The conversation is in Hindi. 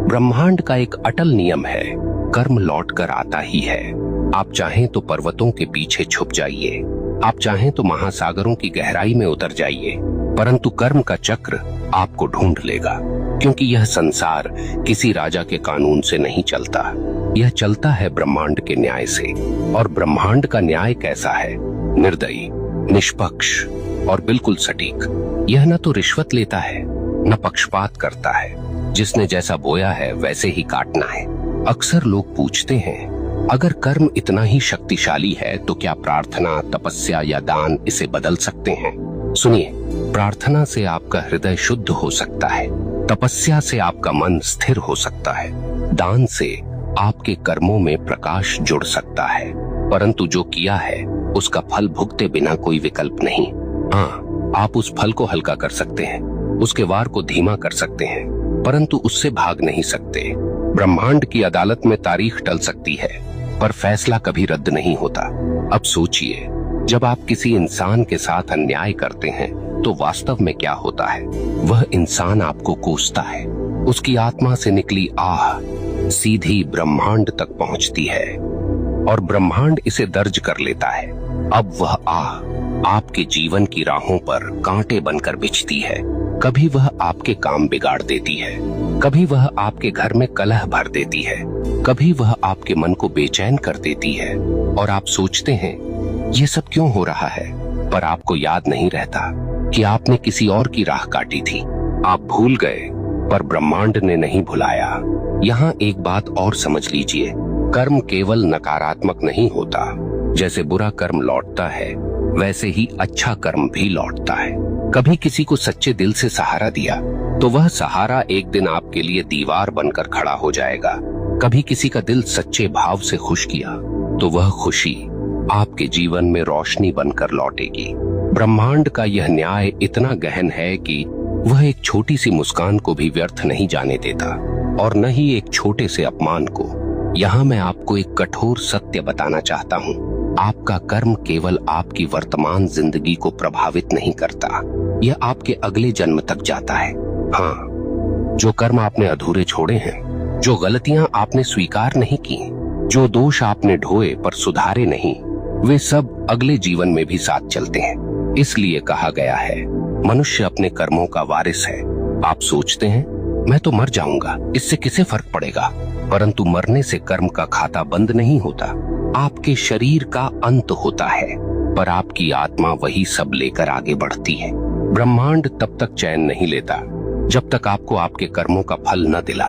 ब्रह्मांड का एक अटल नियम है, कर्म लौट कर आता ही है। आप चाहें तो पर्वतों के पीछे छुप जाइए, आप चाहें तो महासागरों की गहराई में उतर जाइए, परंतु कर्म का चक्र आपको ढूंढ लेगा। क्योंकि यह संसार किसी राजा के कानून से नहीं चलता, यह चलता है ब्रह्मांड के न्याय से। और ब्रह्मांड का न्याय कैसा है? निर्दयी, निष्पक्ष और बिल्कुल सटीक। यह न तो रिश्वत लेता है, न पक्षपात करता है। जिसने जैसा बोया है वैसे ही काटना है। अक्सर लोग पूछते हैं, अगर कर्म इतना ही शक्तिशाली है तो क्या प्रार्थना, तपस्या या दान इसे बदल सकते हैं? सुनिए, प्रार्थना से आपका हृदय शुद्ध हो सकता है, तपस्या से आपका मन स्थिर हो सकता है, दान से आपके कर्मों में प्रकाश जुड़ सकता है, परंतु जो किया है उसका फल भुगते बिना कोई विकल्प नहीं। हाँ, आप उस फल को हल्का कर सकते हैं, उसके वार को धीमा कर सकते हैं, परंतु उससे भाग नहीं सकते। ब्रह्मांड की अदालत में तारीख टल सकती है, पर फैसला कभी रद्द नहीं होता। अब सोचिए, जब आप किसी इंसान के साथ अन्याय करते हैं तो वास्तव में क्या होता है? वह इंसान आपको कोसता है, उसकी आत्मा से निकली आह सीधी ब्रह्मांड तक पहुंचती है और ब्रह्मांड इसे दर्ज कर लेता है। अब वह आह आपके जीवन की राहों पर कांटे बनकर बिछती है। कभी वह आपके काम बिगाड़ देती है, कभी वह आपके घर में कलह भर देती है, कभी वह आपके मन को बेचैन कर देती है और आप सोचते हैं ये सब क्यों हो रहा है, पर आपको याद नहीं रहता कि आपने किसी और की राह काटी थी। आप भूल गए, पर ब्रह्मांड ने नहीं भुलाया। यहाँ एक बात और समझ लीजिए, कर्म केवल नकारात्मक नहीं होता। जैसे बुरा कर्म लौटता है, वैसे ही अच्छा कर्म भी लौटता है। कभी किसी को सच्चे दिल से सहारा दिया तो वह सहारा एक दिन आपके लिए दीवार बनकर खड़ा हो जाएगा। कभी किसी का दिल सच्चे भाव से खुश किया तो वह खुशी आपके जीवन में रोशनी बनकर लौटेगी। ब्रह्मांड का यह न्याय इतना गहन है कि वह एक छोटी सी मुस्कान को भी व्यर्थ नहीं जाने देता, और न ही एक छोटे से अपमान को। यहाँ मैं आपको एक कठोर सत्य बताना चाहता हूँ, आपका कर्म केवल आपकी वर्तमान जिंदगी को प्रभावित नहीं करता, यह आपके अगले जन्म तक जाता है। हाँ, जो कर्म आपने अधूरे छोड़े हैं, जो गलतियां आपने स्वीकार नहीं की, जो दोष आपने ढोए पर सुधारे नहीं, वे सब अगले जीवन में भी साथ चलते हैं। इसलिए कहा गया है, मनुष्य अपने कर्मों का वारिस है। आप सोचते हैं मैं तो मर जाऊंगा, इससे किसे फर्क पड़ेगा? परंतु मरने से कर्म का खाता बंद नहीं होता। आपके शरीर का अंत होता है, पर आपकी आत्मा वही सब लेकर आगे बढ़ती है। ब्रह्मांड तब तक चैन नहीं लेता जब तक आपको आपके कर्मों का फल न दिला।